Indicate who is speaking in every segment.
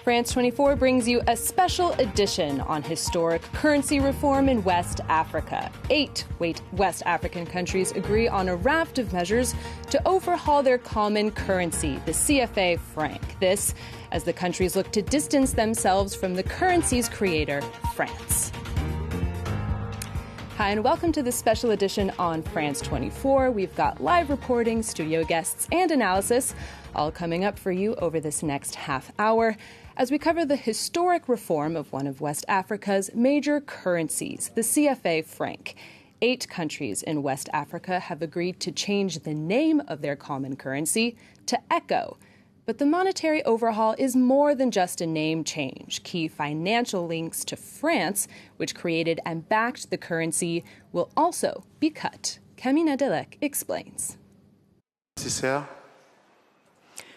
Speaker 1: France 24 brings you a special edition on historic currency reform in West Africa. 8 West African countries agree on a raft of measures to overhaul their common currency, the CFA franc. This as the countries look to distance themselves from the currency's creator, France. Hi, and welcome to this special edition on France 24. We've got live reporting, studio guests, and analysis all coming up for you over this next half hour as we cover the historic reform of one of West Africa's major currencies, the CFA franc. 8 countries in West Africa have agreed to change the name of their common currency to ECO. But the monetary overhaul is more than just a name change. Key financial links to France, which created and backed the currency, will also be cut. Camina Delec explains.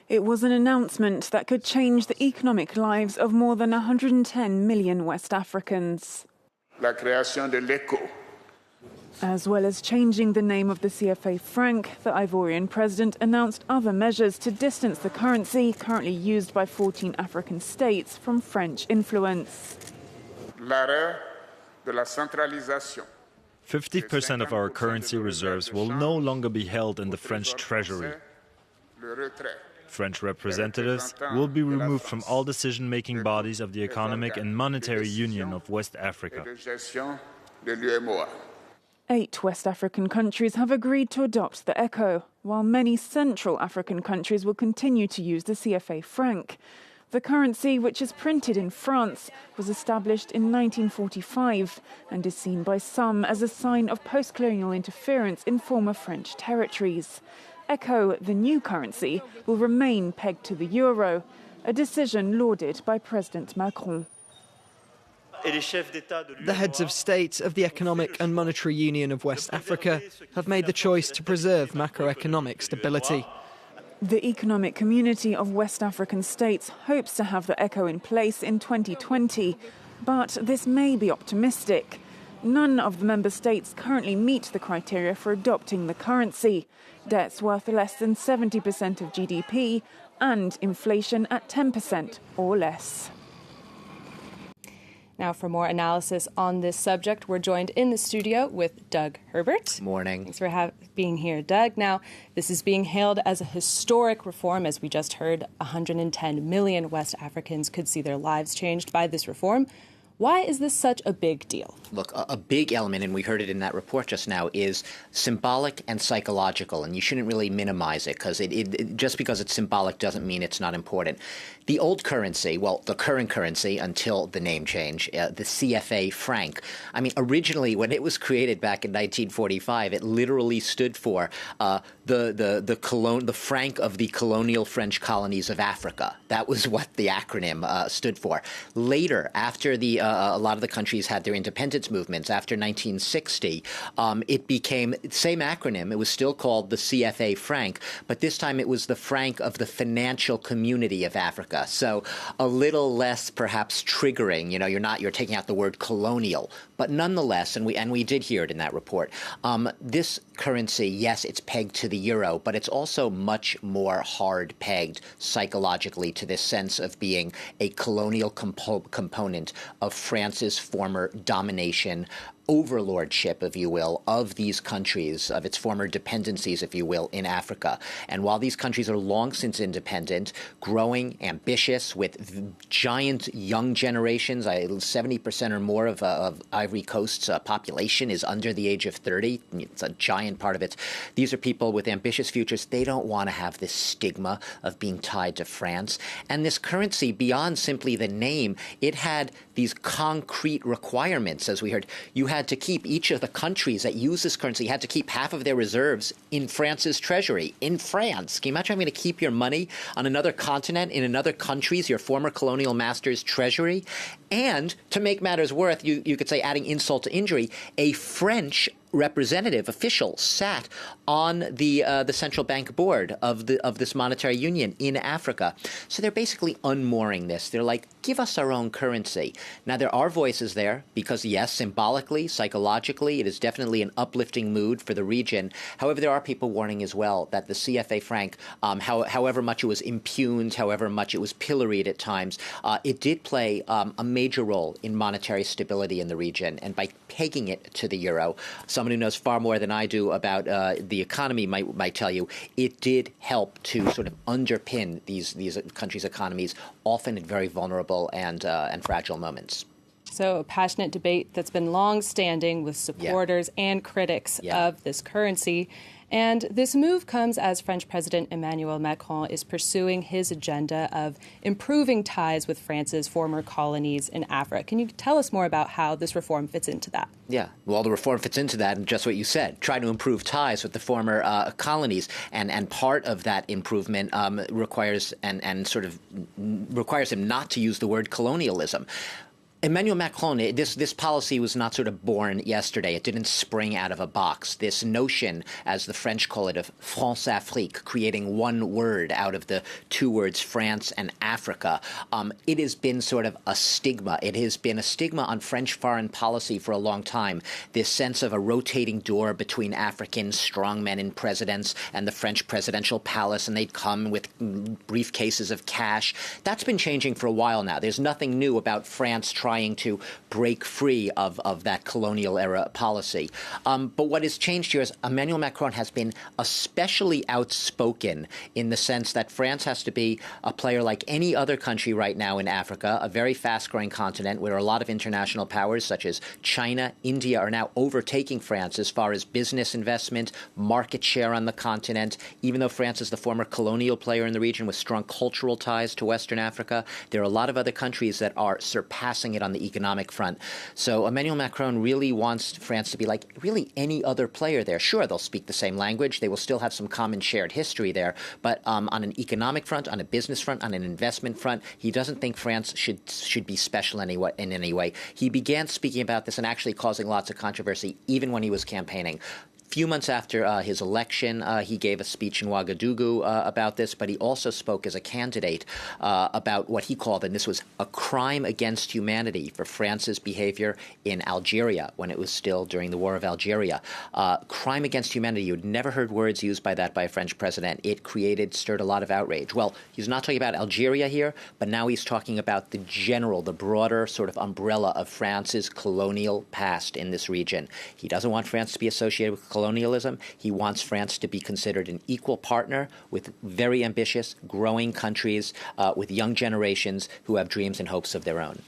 Speaker 2: It was an announcement that could change the economic lives of more than 110 million West Africans.
Speaker 3: La création de l'ECO.
Speaker 2: As well as changing the name of the CFA franc, the Ivorian president announced other measures to distance the currency, currently used by 14 African states, from French influence.
Speaker 3: L'arrêt de la centralisation.
Speaker 4: 50% of our currency reserves will no longer be held in the French treasury. French representatives will be removed from all decision-making bodies of the Economic and Monetary Union of West Africa.
Speaker 2: 8 West African countries have agreed to adopt the ECO, while many Central African countries will continue to use the CFA franc. The currency, which is printed in France, was established in 1945 and is seen by some as a sign of post-colonial interference in former French territories. ECO, the new currency, will remain pegged to the euro, a decision lauded by President Macron.
Speaker 5: The heads of state of the Economic and Monetary Union of West Africa have made the choice to preserve macroeconomic stability.
Speaker 2: The Economic Community of West African States hopes to have the ECO in place in 2020, but this may be optimistic. None of the member states currently meet the criteria for adopting the currency. Debts worth less than 70% of GDP and inflation at 10% or less.
Speaker 1: Now, for more analysis on this subject, we're joined in the studio with Doug Herbert.
Speaker 6: Morning.
Speaker 1: Thanks for being here, Doug. Now, this is being hailed as a historic reform. As we just heard, 110 million West Africans could see their lives changed by this reform. Why is this such a big deal?
Speaker 6: Look, a big element, and we heard it in that report just now, is symbolic and psychological, and you shouldn't really minimize it because just because it's symbolic doesn't mean it's not important. The old currency, well, the current currency until the name change, the CFA franc, I mean, originally when it was created back in 1945, it literally stood for the franc of the colonial French colonies of Africa. That was what the acronym stood for. Later, after a lot of the countries had their independence movements, after 1960, it became the same acronym. It was still called the CFA franc, but this time it was the franc of the financial community of Africa. So a little less perhaps triggering. You know, you're taking out the word colonial, but nonetheless, and we did hear it in that report. This currency, yes, it's pegged to the euro, but it's also much more hard pegged psychologically to this sense of being a colonial component of France's former domination, overlordship, if you will, of these countries, of its former dependencies, if you will, in Africa. And while these countries are long since independent, growing, ambitious, with giant young generations, 70% or more of Ivory Coast's population is under the age of 30. It's a giant part of it. These are people with ambitious futures. They don't want to have this stigma of being tied to France. And this currency, beyond simply the name, it had these concrete requirements, as we heard. You had to keep, each of the countries that use this currency had to keep half of their reserves in France's treasury, in France. Can you imagine having to keep your money on another continent, in another country's, your former colonial master's treasury? And to make matters worse, you could say, adding insult to injury, a French representative official sat on the central bank board of this monetary union in Africa. So they're basically unmooring this. They're like, give us our own currency. Now, there are voices there because, yes, symbolically, psychologically, it is definitely an uplifting mood for the region. However, there are people warning as well that the CFA franc, however much it was impugned, however much it was pilloried at times, it did play a major role in monetary stability in the region. And by pegging it to the euro, someone who knows far more than I do about the economy might tell you, it did help to sort of underpin these countries' economies, often at very vulnerable and fragile moments.
Speaker 1: So a passionate debate that's been long-standing with supporters and critics of this currency. And this move comes as French President Emmanuel Macron is pursuing his agenda of improving ties with France's former colonies in Africa. Can you tell us more about how this reform fits into that?
Speaker 6: Yeah, well, the reform fits into that, and just what you said, try to improve ties with the former colonies. And part of that improvement requires him not to use the word colonialism. Emmanuel Macron, this policy was not sort of born yesterday. It didn't spring out of a box. This notion, as the French call it, of France-Afrique, creating one word out of the two words France and Africa, it has been sort of a stigma. It has been a stigma on French foreign policy for a long time, this sense of a rotating door between African strongmen and presidents and the French presidential palace, and they'd come with briefcases of cash. That's been changing for a while now. There's nothing new about France trying to break free of that colonial era policy. But what has changed here is Emmanuel Macron has been especially outspoken in the sense that France has to be a player like any other country right now in Africa, a very fast-growing continent where a lot of international powers such as China, India are now overtaking France as far as business investment, market share on the continent. Even though France is the former colonial player in the region with strong cultural ties to Western Africa, there are a lot of other countries that are surpassing it on the economic front. So Emmanuel Macron really wants France to be like really any other player there. Sure, they'll speak the same language. They will still have some common shared history there. But on an economic front, on a business front, on an investment front, he doesn't think France should be special in any way. He began speaking about this and actually causing lots of controversy even when he was campaigning. Few months after his election, he gave a speech in Ouagadougou about this, but he also spoke as a candidate about what he called, and this was a crime against humanity for France's behavior in Algeria when it was still during the War of Algeria. Crime against humanity. You'd never heard words used by that by a French president. It stirred a lot of outrage. Well, he's not talking about Algeria here, but now he's talking about the broader sort of umbrella of France's colonial past in this region. He doesn't want France to be associated with colonialism. He wants France to be considered an equal partner with very ambitious, growing countries with young generations who have dreams and hopes of their own.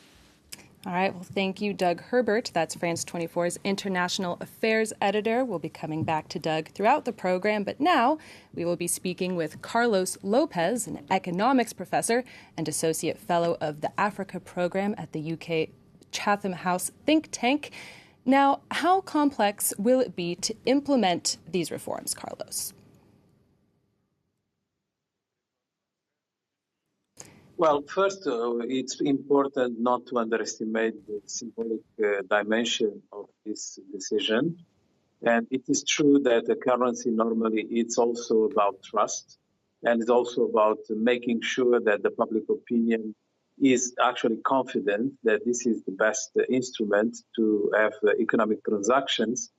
Speaker 1: All right. Well, thank you, Doug Herbert. That's France 24's international affairs editor. We'll be coming back to Doug throughout the program. But now we will be speaking with Carlos Lopez, an economics professor and associate fellow of the Africa program at the UK Chatham House think tank. Now, how complex will it be to implement these reforms, Carlos?
Speaker 7: Well, first, it's important not to underestimate the symbolic dimension of this decision. And it is true that the currency normally, it's also about trust, and it's also about making sure that the public opinion is actually confident that this is the best instrument to have economic transactions.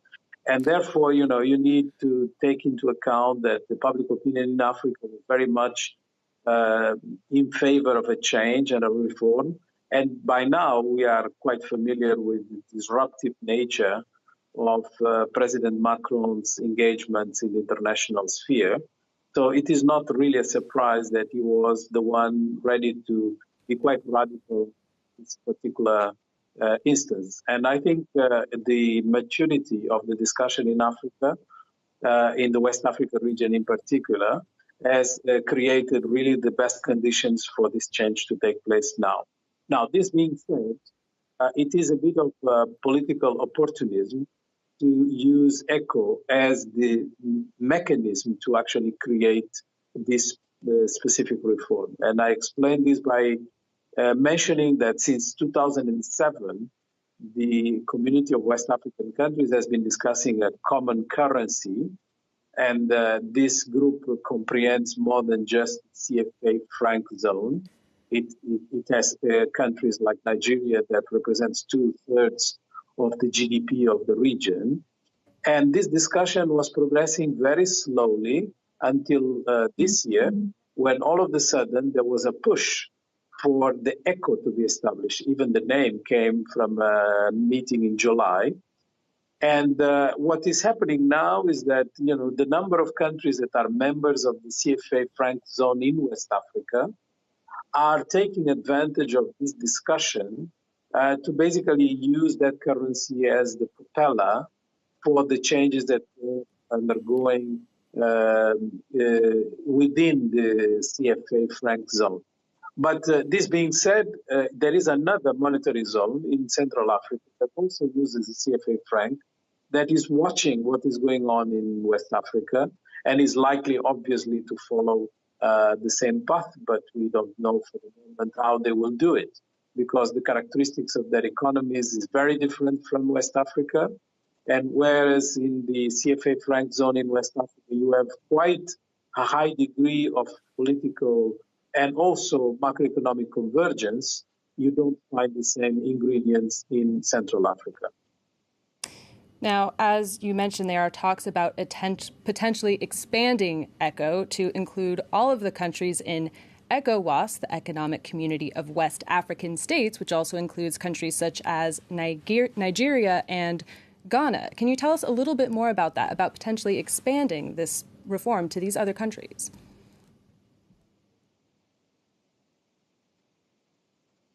Speaker 7: And therefore, you need to take into account that the public opinion in Africa is very much in favor of a change and a reform. And by now, we are quite familiar with the disruptive nature of President Macron's engagements in the international sphere. So it is not really a surprise that he was the one ready to be quite radical in this particular instance. And I think the maturity of the discussion in Africa, in the West Africa region in particular, has created really the best conditions for this change to take place now. Now, this being said, it is a bit of political opportunism to use ECHO as the mechanism to actually create this specific reform. And I explained this by mentioning that since 2007, the community of West African countries has been discussing a common currency. And this group comprehends more than just CFA franc zone. It has countries like Nigeria that represents 2/3 of the GDP of the region. And this discussion was progressing very slowly until this year, when all of a sudden there was a push for the ECO to be established. Even the name came from a meeting in July. And what is happening now is that, the number of countries that are members of the CFA franc zone in West Africa are taking advantage of this discussion to basically use that currency as the propeller for the changes that are undergoing within the CFA franc zone. But this being said, there is another monetary zone in Central Africa that also uses the CFA franc that is watching what is going on in West Africa and is likely, obviously, to follow the same path, but we don't know for the moment how they will do it, because the characteristics of their economies is very different from West Africa. And whereas in the CFA franc zone in West Africa, you have quite a high degree of political and also macroeconomic convergence, you don't find the same ingredients in Central Africa.
Speaker 1: Now, as you mentioned, there are talks about potentially expanding ECO to include all of the countries in ECOWAS, the Economic Community of West African States, which also includes countries such as Nigeria and Ghana. Can you tell us a little bit more about that, about potentially expanding this reform to these other countries?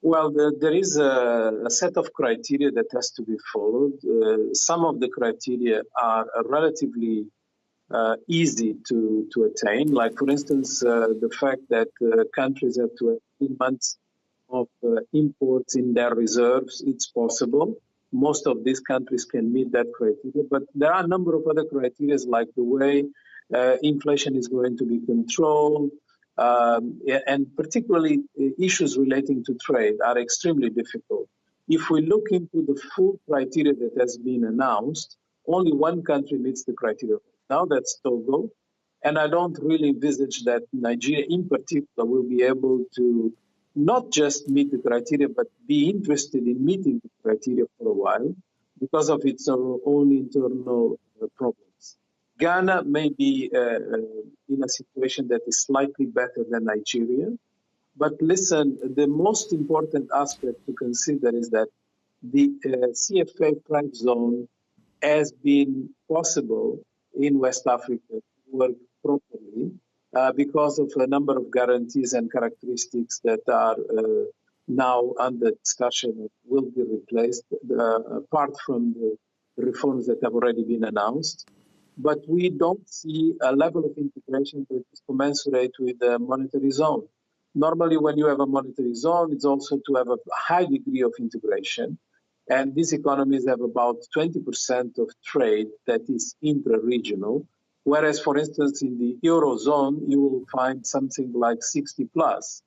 Speaker 7: Well, there is a set of criteria that has to be followed. Some of the criteria are relatively easy to attain. Like, for instance, the fact that countries have to have 3 months of imports in their reserves, it's possible. Most of these countries can meet that criteria. But there are a number of other criteria, like the way inflation is going to be controlled, and particularly issues relating to trade are extremely difficult. If we look into the full criteria that has been announced, only one country meets the criteria. Now that's Togo. And I don't really envisage that Nigeria in particular will be able to not just meet the criteria, but be interested in meeting the criteria for a while because of its own internal problems. Ghana may be in a situation that is slightly better than Nigeria. But listen, the most important aspect to consider is that the CFA franc zone has been possible in West Africa to work properly because of a number of guarantees and characteristics that are now under discussion will be replaced, apart from the reforms that have already been announced. But we don't see a level of integration that is commensurate with the monetary zone. Normally, when you have a monetary zone, it's also to have a high degree of integration. And these economies have about 20% of trade that is intra-regional, whereas, for instance, in the Eurozone, you will find something like 60 plus.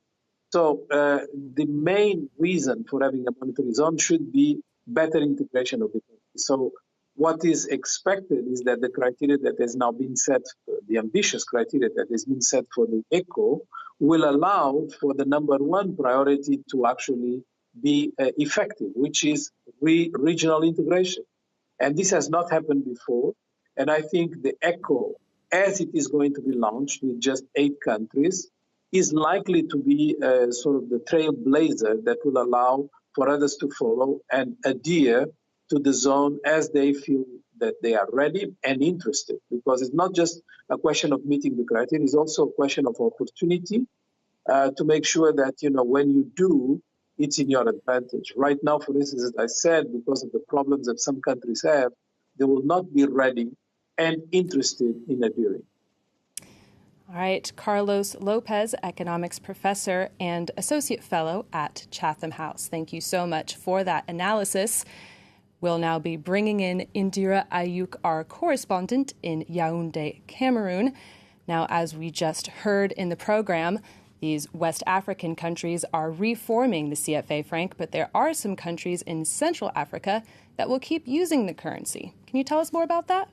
Speaker 7: So the main reason for having a monetary zone should be better integration of the country. So what is expected is that the criteria that has now been set, the ambitious criteria that has been set for the ECO, will allow for the number one priority to actually be effective, which is regional integration. And this has not happened before. And I think the ECO, as it is going to be launched with just 8 countries, is likely to be sort of the trailblazer that will allow for others to follow and adhere to the zone as they feel that they are ready and interested. Because it's not just a question of meeting the criteria, it's also a question of opportunity to make sure that, when you do, it's in your advantage. Right now, for instance, as I said, because of the problems that some countries have, they will not be ready and interested in adhering.
Speaker 1: All right, Carlos Lopez, economics professor and associate fellow at Chatham House. Thank you so much for that analysis. We'll now be bringing in Indira Ayuk, our correspondent in Yaoundé, Cameroon. Now, as we just heard in the program, These West African countries are reforming the CFA franc, but there are some countries in Central Africa that will keep using the currency. Can you tell us more about that?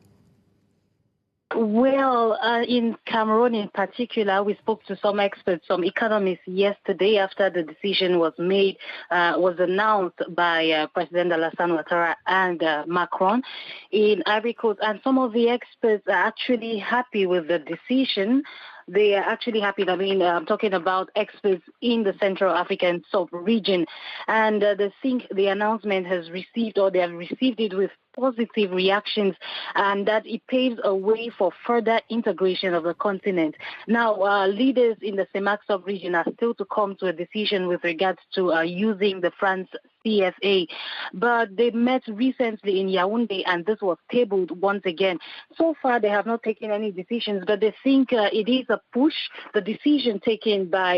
Speaker 8: Well, in Cameroon in particular, we spoke to some experts, some economists yesterday after the decision was made, was announced by President Alassane Ouattara and Macron in Ivory Coast. And some of the experts are actually happy with the decision. They are actually happy. I mean, I'm talking about experts in the Central African sub-region. And they think the announcement has received, or they have received it with positive reactions, and that it paves a way for further integration of the continent. Now, leaders in the CEMAC sub-region are still to come to a decision with regards to using the franc CFA, but they met recently in Yaoundé, and this was tabled once again. So far, they have not taken any decisions, but they think it is a push. The decision taken by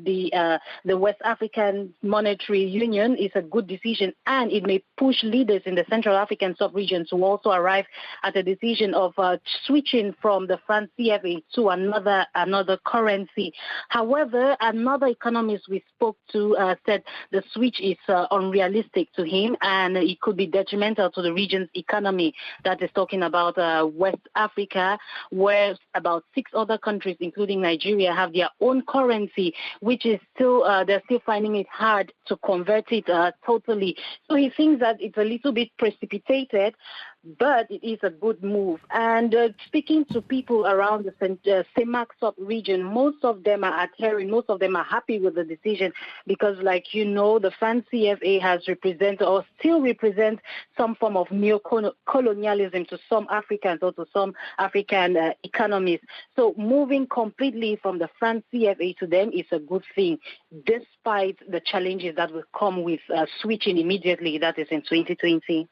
Speaker 8: the West African Monetary Union is a good decision, and it may push leaders in the Central African sub-region to also arrive at a decision of switching from the franc CFA to another currency. However, another economist we spoke to said the switch is unrealistic to him, and it could be detrimental to the region's economy. That is talking about West Africa, where about 6 other countries, including Nigeria, have their own currency, which is still they're still finding it hard to convert it totally. So he thinks that it's a little bit precipitated, but it is a good move. And speaking to people around the CEMAC sub-region, most of them are adhering, most of them are happy with the decision because, like you know, the franc CFA has represented or still represents some form of neo-colonialism to some Africans or to some African economies. So moving completely from the franc CFA to them is a good thing, despite the challenges that will come with switching immediately, that is in 2020.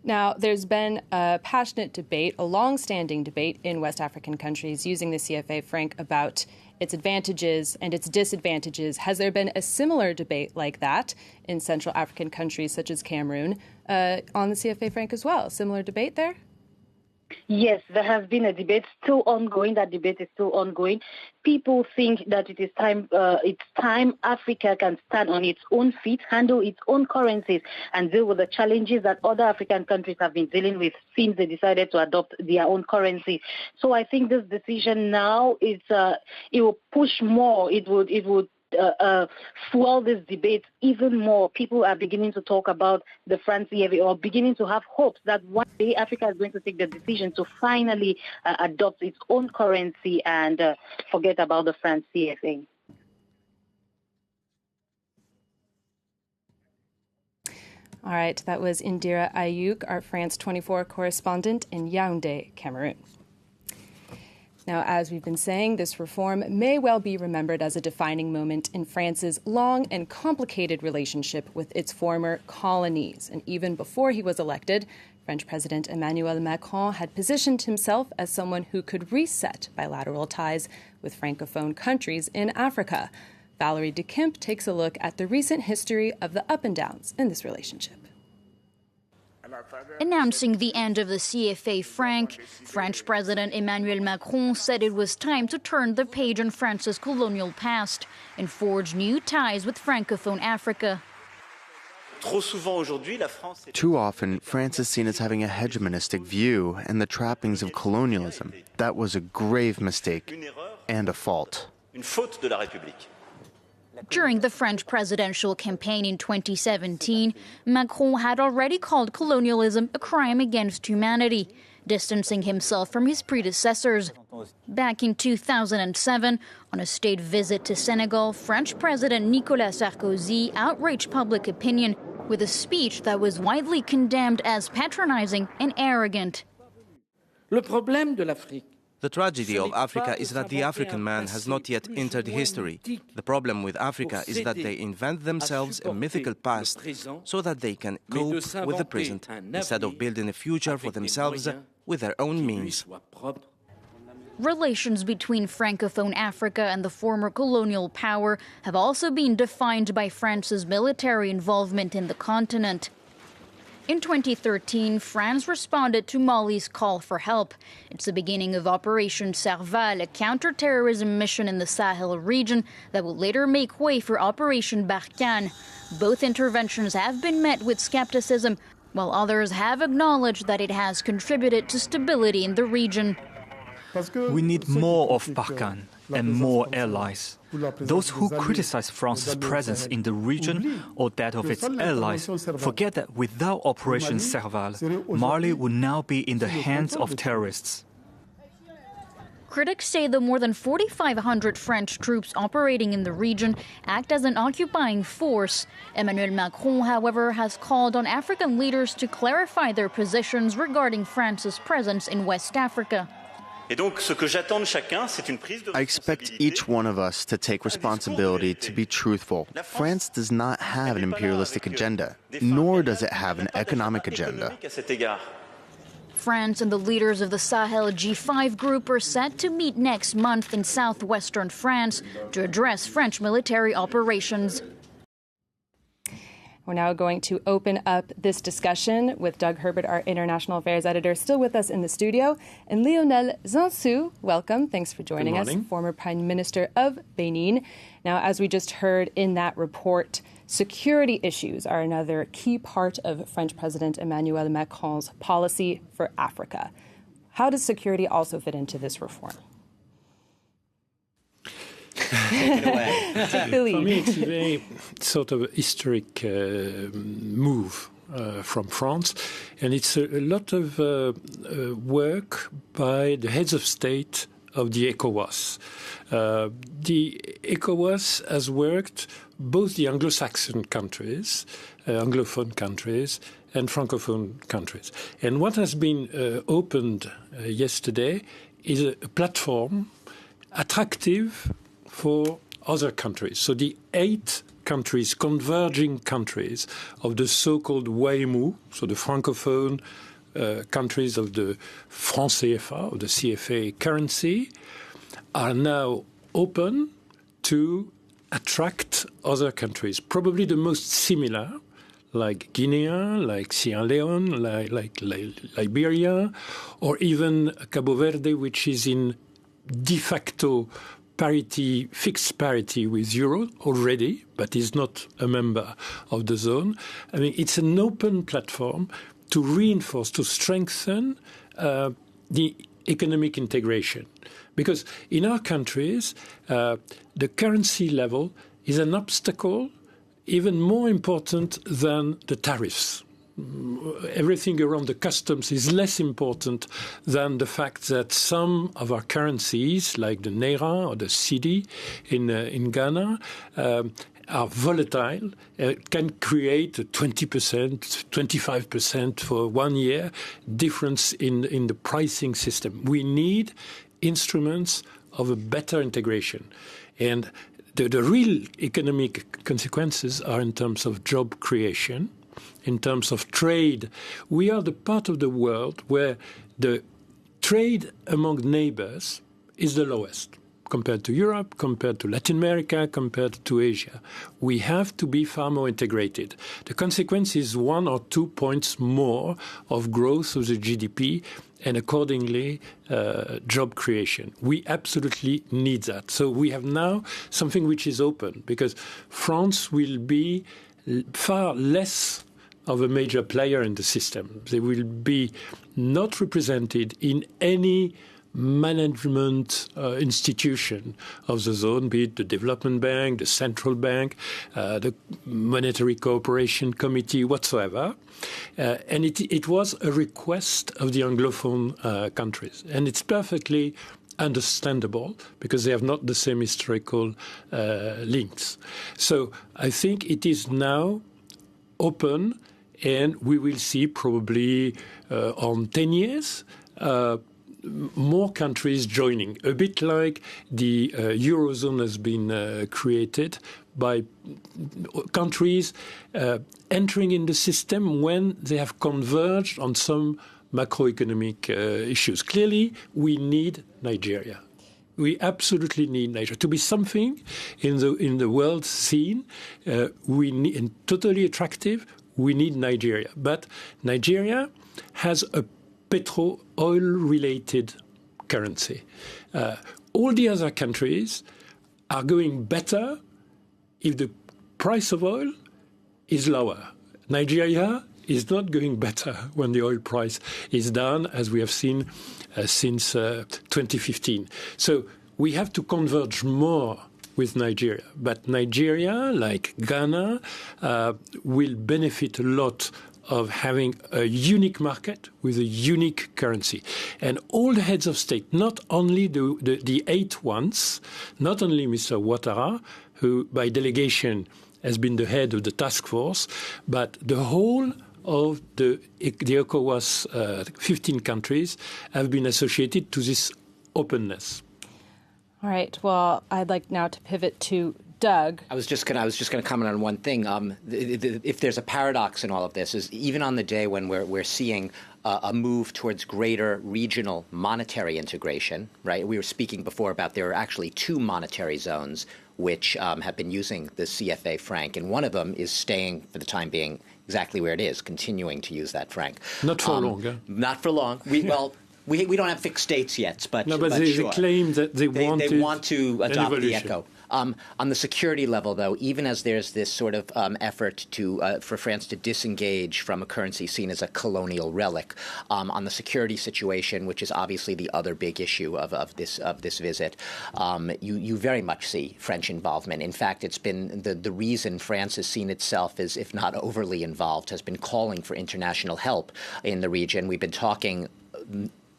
Speaker 1: Now, there's been a passionate debate, a long-standing debate in West African countries using the CFA franc about its advantages and its disadvantages. Has there been a similar debate like that in Central African countries such as Cameroon on the CFA franc as well? Similar debate there?
Speaker 8: Yes, there has been a debate still ongoing. That debate is still ongoing. People think that it is time Africa can stand on its own feet, handle its own currencies, and deal with the challenges that other African countries have been dealing with since they decided to adopt their own currency. So I think this decision now it will push more. It would fuel this debate even more. People are beginning to talk about the franc CFA or beginning to have hopes that one day Africa is going to take the decision to finally adopt its own currency and forget about the franc CFA.
Speaker 1: All right, that was Indira Ayuk, our France 24 correspondent in Yaoundé, Cameroon. Now, as we've been saying, this reform may well be remembered as a defining moment in France's long and complicated relationship with its former colonies. And even before he was elected, French President Emmanuel Macron had positioned himself as someone who could reset bilateral ties with Francophone countries in Africa. Valerie de Kemp takes a look at the recent history of the up and downs in this relationship.
Speaker 9: Announcing the end of the CFA franc, French President Emmanuel Macron said it was time to turn the page on France's colonial past and forge new ties with Francophone Africa.
Speaker 10: Too often, France is seen as having a hegemonistic view and the trappings of colonialism. That was a grave mistake and a fault.
Speaker 9: During the French presidential campaign in 2017, Macron had already called colonialism a crime against humanity, distancing himself from his predecessors. Back in 2007, on a state visit to Senegal, French President Nicolas Sarkozy outraged public opinion with a speech that was widely condemned as patronizing and arrogant.
Speaker 11: The tragedy of Africa is that the African man has not yet entered history. The problem with Africa is that they invent themselves a mythical past so that they can cope with the present instead of building a future for themselves with their own means.
Speaker 9: Relations between Francophone Africa and the former colonial power have also been defined by France's military involvement in the continent. In 2013, France responded to Mali's call for help. It's the beginning of Operation Serval, a counter-terrorism mission in the Sahel region that will later make way for Operation Barkhane. Both interventions have been met with skepticism, while others have acknowledged that it has contributed to stability in the region.
Speaker 12: We need more of Barkhane and more allies. Those who criticize France's presence in the region or that of its allies forget that without Operation Serval, Mali would now be in the hands of terrorists.
Speaker 9: Critics say the more than 4,500 French troops operating in the region act as an occupying force. Emmanuel Macron, however, has called on African leaders to clarify their positions regarding France's presence in West Africa.
Speaker 10: I expect each one of us to take responsibility to be truthful. France does not have an imperialistic agenda, nor does it have an economic agenda.
Speaker 9: France and the leaders of the Sahel G5 group are set to meet next month in southwestern France to address French military operations.
Speaker 1: We're now going to open up this discussion with Doug Herbert, our international affairs editor, still with us in the studio, and Lionel Zansou. Welcome. Thanks for joining us, former Prime Minister of Benin. Now, as we just heard in that report, security issues are another key part of French President Emmanuel Macron's policy for Africa. How does security also fit into this reform?
Speaker 13: Take it away. For me, it's a very sort of historic move from France, and it's a lot of work by the heads of state of the ECOWAS. The ECOWAS has worked both the Anglo-Saxon countries, Anglophone countries, and Francophone countries. And what has been opened yesterday is a platform attractive for other countries. So the 8 countries, converging countries of the so-called WAEMU, so the Francophone countries of the franc CFA, of the CFA currency, are now open to attract other countries. Probably the most similar, like Guinea, like Sierra Leone, like Liberia, or even Cabo Verde, which is in de facto parity, fixed parity with euro already, but is not a member of the zone. I mean, it's an open platform to reinforce, to strengthen the economic integration. Because in our countries, the currency level is an obstacle even more important than the tariffs. Everything around the customs is less important than the fact that some of our currencies, like the Naira or the Cedi in Ghana, are volatile, can create a 20%, 25% for 1 year difference in the pricing system. We need instruments of a better integration. And the real economic consequences are in terms of job creation, in terms of trade. We are the part of the world where the trade among neighbors is the lowest compared to Europe, compared to Latin America, compared to Asia. We have to be far more integrated. The consequence is 1 or 2 points more of growth of the GDP and accordingly job creation. We absolutely need that. So we have now something which is open because France will be far less of a major player in the system. They will be not represented in any management institution of the zone, be it the Development Bank, the Central Bank, the Monetary Cooperation Committee, whatsoever. And it was a request of the Anglophone countries. And it's perfectly understandable because they have not the same historical links. So I think it is now open, and we will see probably on 10 years more countries joining, a bit like the Eurozone has been created by countries entering in the system when they have converged on some macroeconomic issues. Clearly, we need Nigeria. We absolutely need Nigeria to be something in the world scene. We need, and totally attractive. we need Nigeria. But Nigeria has a oil-related currency. All the other countries are going better if the price of oil is lower. Nigeria is not going better when the oil price is down, as we have seen since 2015. So we have to converge more with Nigeria. But Nigeria, like Ghana, will benefit a lot of having a unique market with a unique currency. And all the heads of state, not only the 8 ones, not only Mr. Ouattara, who by delegation has been the head of the task force, but the whole of the ECOWAS 15 countries have been associated to this openness.
Speaker 1: All right. Well, I'd like now to pivot to Doug.
Speaker 6: I was just going to comment on one thing. If there's a paradox in all of this, is even on the day when we're seeing a move towards greater regional monetary integration, right? We were speaking before about there are actually 2 monetary zones which have been using the CFA franc, and one of them is staying for the time being exactly where it is, continuing to use that franc.
Speaker 13: Not for long. Huh?
Speaker 6: Not for long. We don't have fixed dates yet, but
Speaker 13: they
Speaker 6: sure.
Speaker 13: claim that they
Speaker 6: want to adopt the ECO. On the security level, though, even as there's this sort of effort for France to disengage from a currency seen as a colonial relic, on the security situation, which is obviously the other big issue of this visit, you very much see French involvement. In fact, it's been the reason France has seen itself as, if not overly involved, has been calling for international help in the region. We've been talking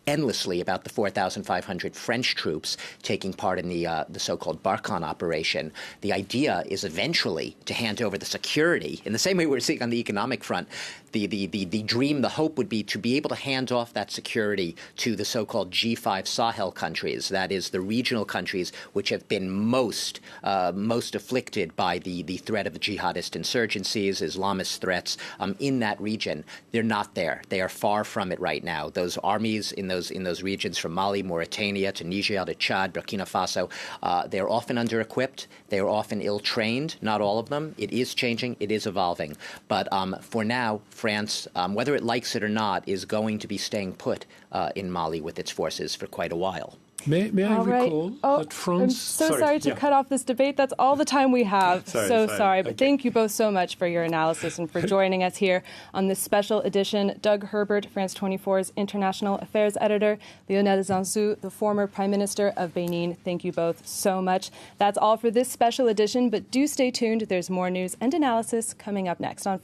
Speaker 6: endlessly about the 4,500 French troops taking part in the so-called Barkhane operation. The idea is eventually to hand over the security, in the same way we're seeing on the economic front. The dream, the hope would be to be able to hand off that security to the so-called G5 Sahel countries, that is, the regional countries which have been most afflicted by the threat of the jihadist insurgencies, Islamist threats in that region. They're not there. They are far from it right now. Those armies in those regions from Mali, Mauritania, to Niger, to Chad, Burkina Faso, they're often under-equipped. They are often ill-trained, not all of them. It is changing. It is evolving. But for now, France, whether it likes it or not, is going to be staying put in Mali with its forces for quite a while.
Speaker 13: May I recall that France...
Speaker 1: I'm so sorry to cut off this debate. That's all the time we have. Sorry. But thank you both so much for your analysis and for joining us here on this special edition. Doug Herbert, France 24's International Affairs Editor. Lionel Zanzou, the former Prime Minister of Benin. Thank you both so much. That's all for this special edition, but do stay tuned. There's more news and analysis coming up next on